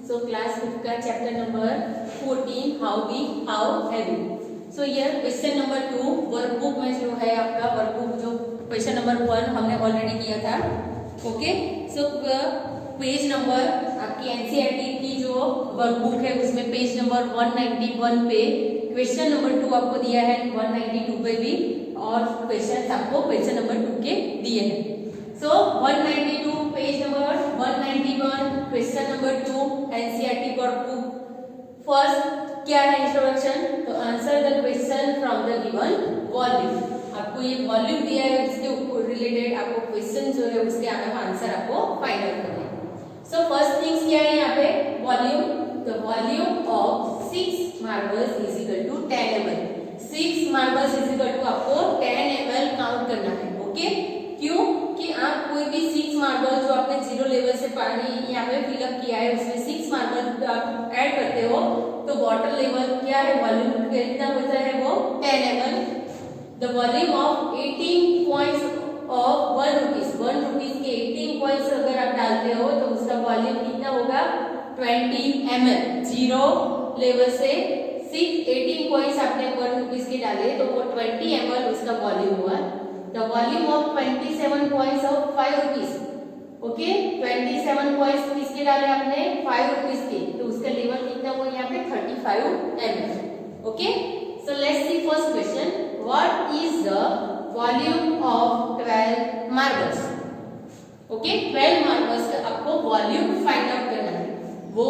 So class 5 का chapter number 14 how heavy. So here question number 2 workbook में जो है आपका वर्कबुक जो क्वेश्चन नंबर 1 हमने ऑलरेडी किया था. ओके. सो पेज नंबर आपकी एनसीईआरटी की जो वर्कबुक है उसमें पेज नंबर 191 पे क्वेश्चन नंबर 2 आपको दिया है, 192 पे भी और क्वेश्चन आपको क्वेश्चन नंबर 2 के दिए हैं. So 192 page number 191 question number 2 NCERT workbook. First क्या है इंट्रोडक्शन. तो answer the question from the given volume. आपको ये वॉल्यूम दिया है जिसके रिलेटेड आपको क्वेश्चन जो है उसके आंसर आपको फाइंड आउट करना है. सो फर्स्ट थिंग्स क्या है यहाँ पे volume. The volume of 6 marbles is equal to 10 ml. 6 marbles is equal to आपको 10 ml काउंट करना है. ओके. क्यों कि आप कोई भी 6 मार्बल जो आपने 0 लेवल से पानी यहाँ पे फिलअप किया है उसमें 6 मार्बल आप ऐड करते हो तो वाटर लेवल क्या है वॉल्यूम कितना होता है वो 10 ml. The volume of 18 points of 1 rupees के 18 पॉइंट्स अगर आप डालते हो तो उसका वॉल्यूम कितना होगा 20 ml. 0 लेवल से 18 पॉइंट्स आपने 1 रुपीज के डाले तो वो 20 ml उसका वॉल्यूम हुआ. The volume of 27 points of 5 rupees. Okay, 27 points किसके डाले आपने 5 rupees के तो उसका लेवल कितना हुआ यहाँ पे 35 ml. Okay, so let's see first question. What is the volume of 12 marbles? Okay, 12 marbles का आपको volume find out करना है. वो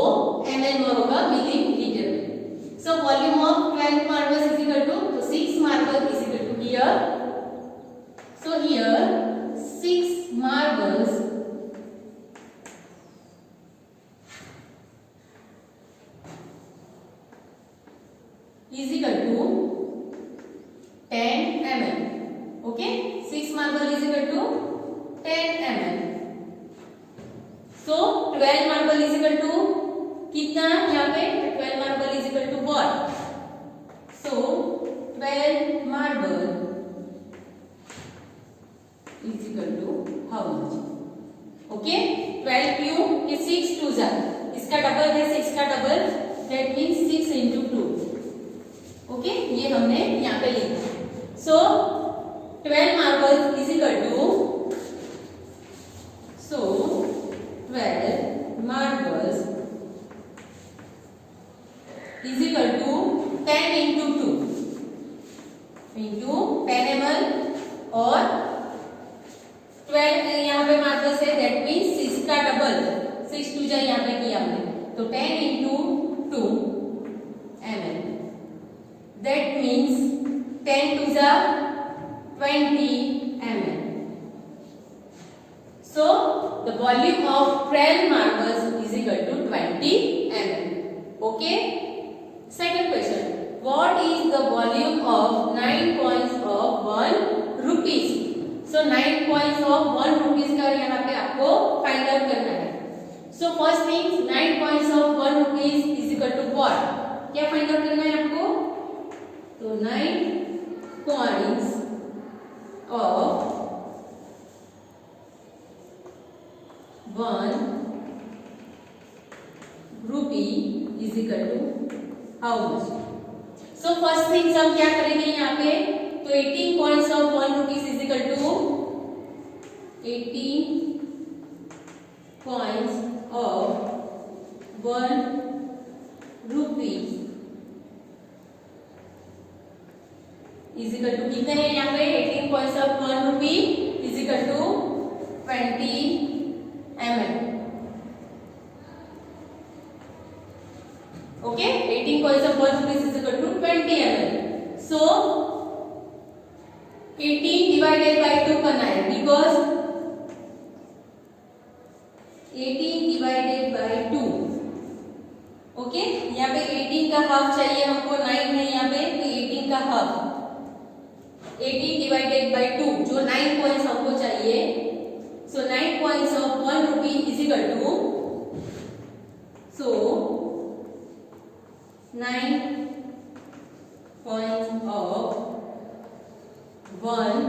ml में होगा millilitre. So volume of 12 marbles is equal to तो 6 marble is equal to here. So here 6 marbles is equal to 10 ml. Okay, 6 marble is equal to 10 ml. So 12 marble is equal to कितना यहाँ पे 12 marble is equal to what? So 12 marble is equal to how much? Okay, 12 क्यों कि 6 2 जा इसका double है 6 का double that means 6 into 2. Okay, ये हमने यहाँ पे लिखा. So 12 marbles is equal to 12 marbles is equal to 10 into 2 into 10 ml और 12 यहाँ पे मार्बल्स है that means 6 का डबल 6 2 जा यहाँ पे किया हमने तो 10 into 2 ml that means 10 2 जा 20 ml. So the volume of 12 marbles is equal to 20 ml. Okay. Second question. What is the volume of 9 coins of 1 rupees? So 9 coins of 1 rupees का यहाँ पे आपको फाइंड आउट करना है. So first thing 9 coins of 1 rupees is equal to what? क्या find out करना है आपको? तो 9 coins of 1 rupee is equal to how much? So first thing हम क्या करेंगे यहाँ पे तो 18 coins of 1 rupees is equal to 18 coins of 1 rupee is equal to कितने हैं यहाँ पे 18 coins of 1 rupee is equal to 20 ml. Okay, 18 coins of 1 rupees is equal to 20 ml. So 18 divided by 2 करना है because 18 divided by 2. ओके, यहाँ पे 18 का half चाहिए हमको 9 है यहाँ पे तो 18 का हाफ 18 divided by 2 जो 9 coins हमको चाहिए. So 9 coins of 1 rupee is equal to so 9 coins of 1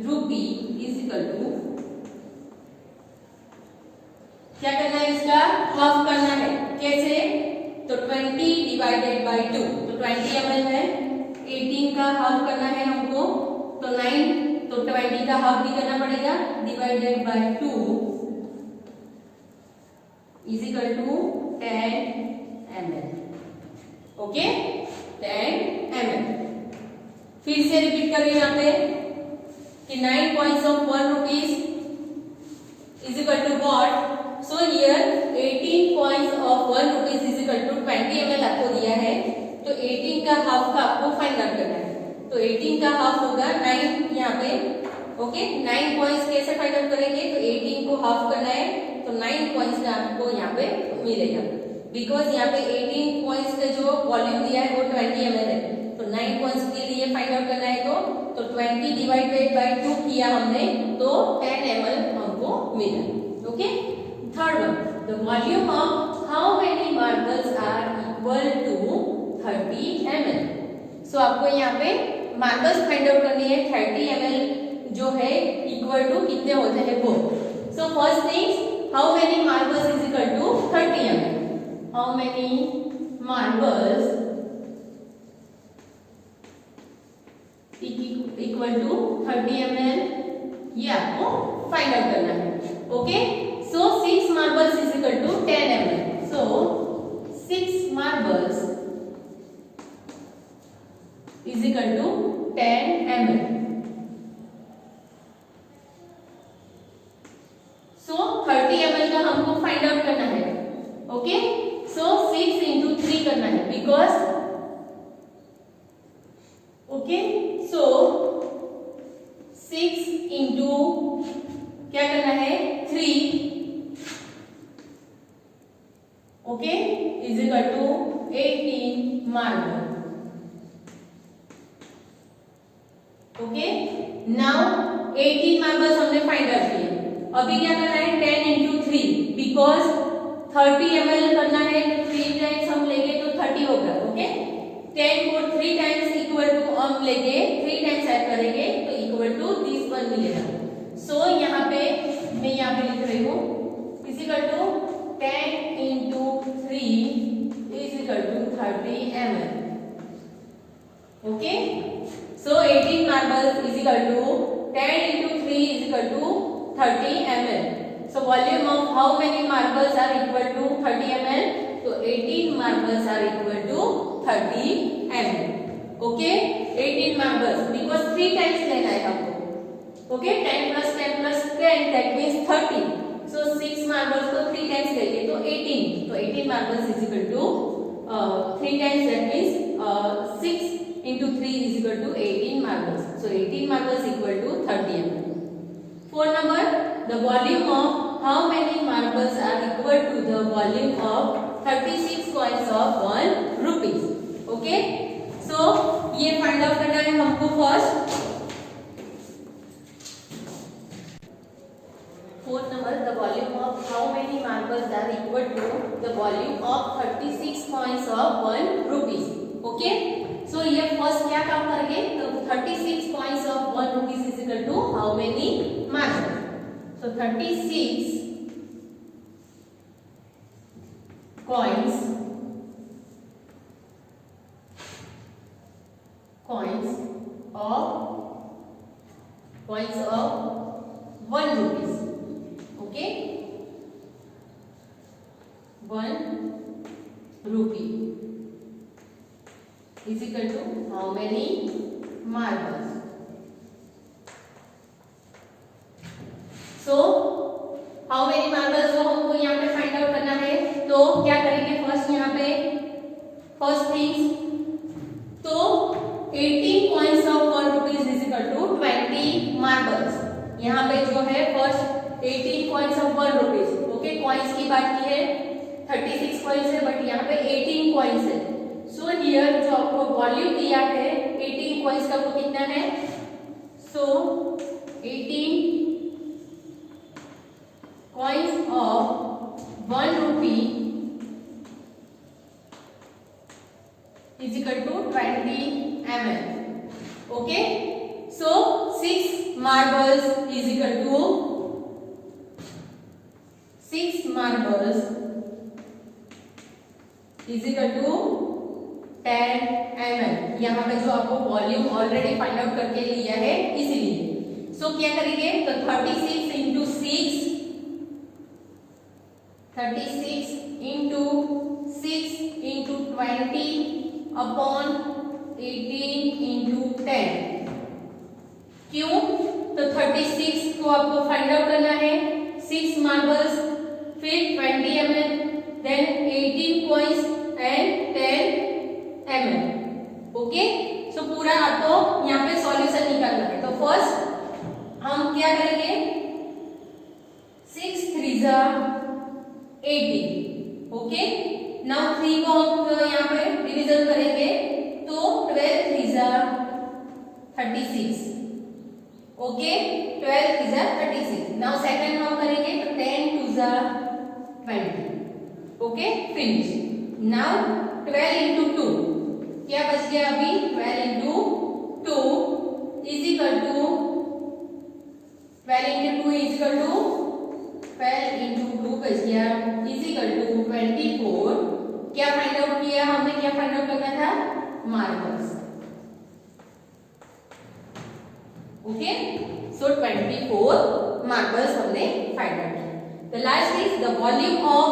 rupee is equal to क्या का हाफ करना है। कैसे? तो 20 डिवाइडेड बाई 2, तो 20 ml है। 18 का हाफ करना है हमको, तो 9, तो 20 का हाफ भी करना पड़ेगा, divided by 2 is equal to 10 ml। Okay, 10 ml। फिर से रिपीट करिए यहाँ पे कि 9 coins of 1 rupees is equal to what? So here 18 coins of 1 rupees is equal to 20 ml आपको दिया है, तो 18 का हाफ का आपको फाइंड आउट करना है। तो 18 का हाफ होगा 9 यहाँ पे। ओके, 9 coins कैसे फाइंड आउट करेंगे? तो 18 को हाफ करना है, तो 9 coins का आपको यहाँ पे मिलेगा। बिकॉज यहाँ पे 18 coins का जो वॉल्यूम दिया है वो 20 ml है, तो 9 coins के लिए फाइंड आउट करना है, तो 20 डिवाइडेड बाई 2 किया हमने, तो 10 ml हमको मिला। Okay, third one, the volume of how many marbles are equal to 30 ml। So आपको यहाँ पे मार्बल्स फाइंड आउट करनी है, 30 ml जो है इक्वल टू कितने होते हैं वो। So first thing, how many marbles is equal to 30 ml। How many marbles equal to 30 ml, ये आपको फाइंड आउट करना है। Okay, so 6 marbles is equal to 10 ml। So 6 marbles is equal to 10 ml। So 30 ml का हमको find out करना है। Okay, so 6 into 3 करना है, बिकॉज ओके, सो 6 into क्या करना है 3, okay, is equal to 18 marble. Okay, now 18 marbles हमने फाइंड आउट किए। अभी क्या करना है 10 into 3, बिकॉज 30 ml करना है, तो 3 टाइम्स हम लेंगे तो 30 होगा। ओके, 10 को 3 टाइम्स इक्वल टू हम लेंगे, 3 टाइम्स ऐड करेंगे तो इक्वल टू दिस वन मिलेगा। सो यहाँ पे मैं यहाँ पे लिख रही हूँ is equal to 10 into 3 is equal to 30 ml। Okay, so 18 marbles is equal to 10 into 3 is equal to 30 ml। So volume of how many marbles are equal to 30 ml? So 18 marbles are equal to 30 ml. Okay, 18 marbles because 3 times लेना है आपको। Okay, 10 plus 10 plus 10 that means 30. So 6 marbles को 3 times लेंगे तो 18. तो 18 marbles is equal to 3 times that means 6 into 3 is equal to 18 marbles. So 18 marbles equal to 30 ml. Fourth number, the volume of how many marbles are equal to the volume of 36 coins of 1 rupees. Okay, so ये find out करना है हमको first. Fourth number, the volume of how many marbles are equal to the volume of 36 coins of 1 rupees. Okay, so ये first क्या काम करेंगे, तो 36 coins of 1 rupees is equal to how many marbles. So 36 coins of 1 rupees. Okay, 1 rupee is equal to how many marbles. So how many marbles जो हमको यहाँ पे find out करना है, तो क्या करेंगे फर्स्ट यहाँ पे फर्स्ट थिंग्स, तो 18 coins of 1 rupees is equal to 20 marbles। यहाँ पे जो है first 18 coins of 1 rupees। Okay, coins की बात की है, 36 coins है बट यहाँ पे 18 coins है। सो हियर जो आपको वॉल्यूम दिया है 18 coins का वो कितना है, सो 18 coins of 1 rupee is equal to 20 ml. Okay, so 6 marbles is equal to 6 marbles is equal to 10 ml। यहाँ पे जो आपको वॉल्यूम ऑलरेडी फाइंड आउट करके लिया है इसीलिए। सो क्या करेंगे, तो 36 इंटू 6 इंटू 20 अपॉन 18 इंटू 10। क्यों, तो 36 को आपको फाइंड आउट करना है, 6 मार्बल्स, फिर 20 ml, then 18 coins and 10 ml। Okay, so पूरा आपको यहाँ पे सॉल्यूशन निकालना है। तो फर्स्ट हम क्या करेंगे, 6 3 जा 18। ओके, नाउ 3 को हम यहाँ पे डिवीजन करेंगे तो 12 3 जा 36। ओके, 12 3 जा 36। नाउ सेकंड हम करेंगे तो 10 2 जा 20। Okay, finish. नाउ 12 इंटू 2 क्या बच गया अभी, 12 into 2 is equal to 12 into 2 is equal to 12 into 2 बच गया इज इक्वल टू 24। क्या फाइंड आउट किया हमने, क्या फाइंड आउट करना था, मार्बल्स। ओके, सो 24 मार्बल्स हमने फाइंड आउट किया। The last is the volume of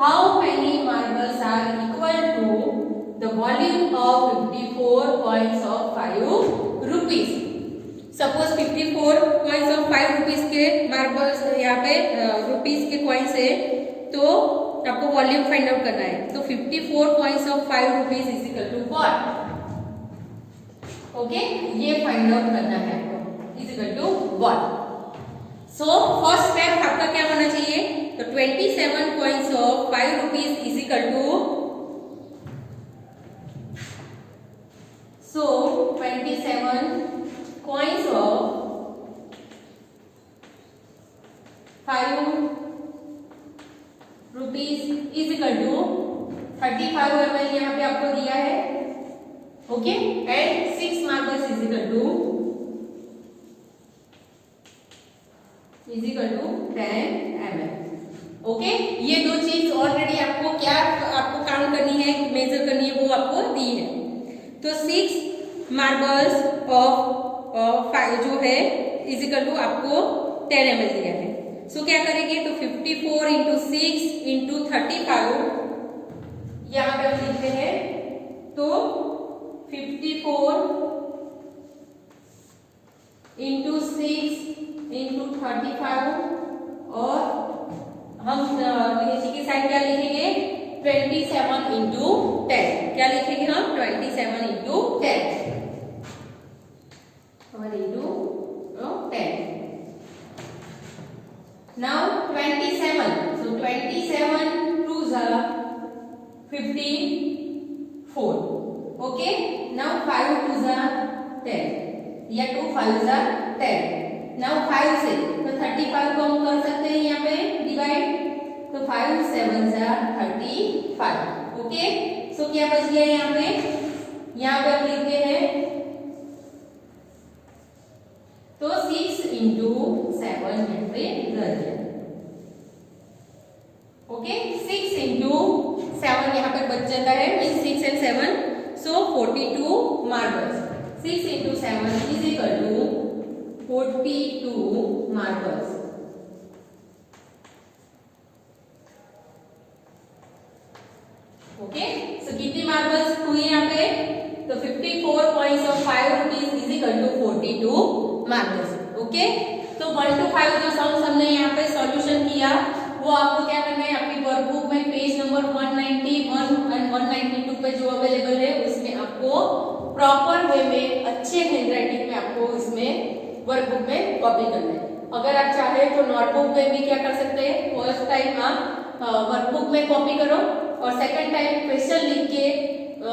how many marbles are equal to the volume of 54 coins of 5 rupees. Suppose 54 coins of 5 rupees के marbles यहाँ पे rupees के coins है, तो आपको volume find out करना है। तो 54 coins of 5 rupees is equal to what. Okay, ये फाइंड आउट करना है आपको, is equal to what. So first step आपका क्या होना चाहिए, तो 27 coins of 5 rupees is equal to, so 27 coins of 5 rupees is equal to 35 ml यहाँ पे आपको दिया है। Okay, and 6 marbles is equal to 10 ml। Okay, ये दो चीज ऑलरेडी आपको क्या आपको काउंट करनी है, मेजर करनी है, वो आपको दी है। तो 6 marbles ऑफ 5 जो है इज इक्वल टू आपको 10 ml दिया है। सो क्या करेंगे, तो 54 इंटू 6 इंटू 35 यहाँ पे हम लिखते हैं, तो 54 इंटू 6 इंटू 35 और हम नीचे की साइड क्या लिखेंगे, 27 इंटू 10। क्या लिखेंगे हम, 27 into 10 into 10. Now 27. So 27 2s are 54. Okay. Now 5 2s are 10. या 2 5s are 10. Now 5 से तो 35 को हम कर सकते हैं यहाँ पे डिवाइड, तो 5 7s are 35. ओके, सो क्या बच गया यहाँ पे हम लिखते हैं, तो 6 इंटू 7 यहाँ पे रह गया। ओके, 6 इंटू 7 यहाँ पे बच जाता है, mean 6 and 7, so 42 marbles. 6 into 7 is equal to 42 marbles. Okay, so कितनी मार्बल्स हुई यहाँ पे, तो 54 coins of 5 rupees is equal to 42 marbles. Okay, तो 1 to 5 जो सम्स हमने यहाँ पे सॉल्यूशन किया, वो आपको क्या करना है, आपकी वर्कबुक में पेज नंबर 191 एंड 192 पे जो अवेलेबल है उसमें आपको प्रॉपर वे में अच्छे हैंडराइटिंग में आपको इसमें वर्कबुक में कॉपी करना है। अगर आप चाहे तो नोटबुक में भी क्या कर सकते हैं, फर्स्ट टाइम आप वर्कबुक में कॉपी करो और सेकंड टाइम क्वेश्चन लिख के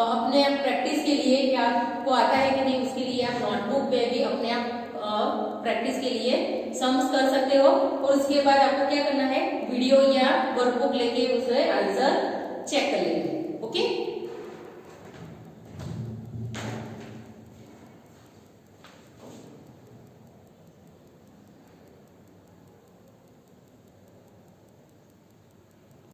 अपने प्रैक्टिस के लिए, क्या आपको आता है कि नहीं उसके लिए आप नोटबुक पे भी अपने आप प्रैक्टिस के लिए सम्स कर सकते हो। और उसके बाद आपको क्या करना है, वीडियो या वर्कबुक लेके उसे आंसर चेक कर लेंगे। ओके।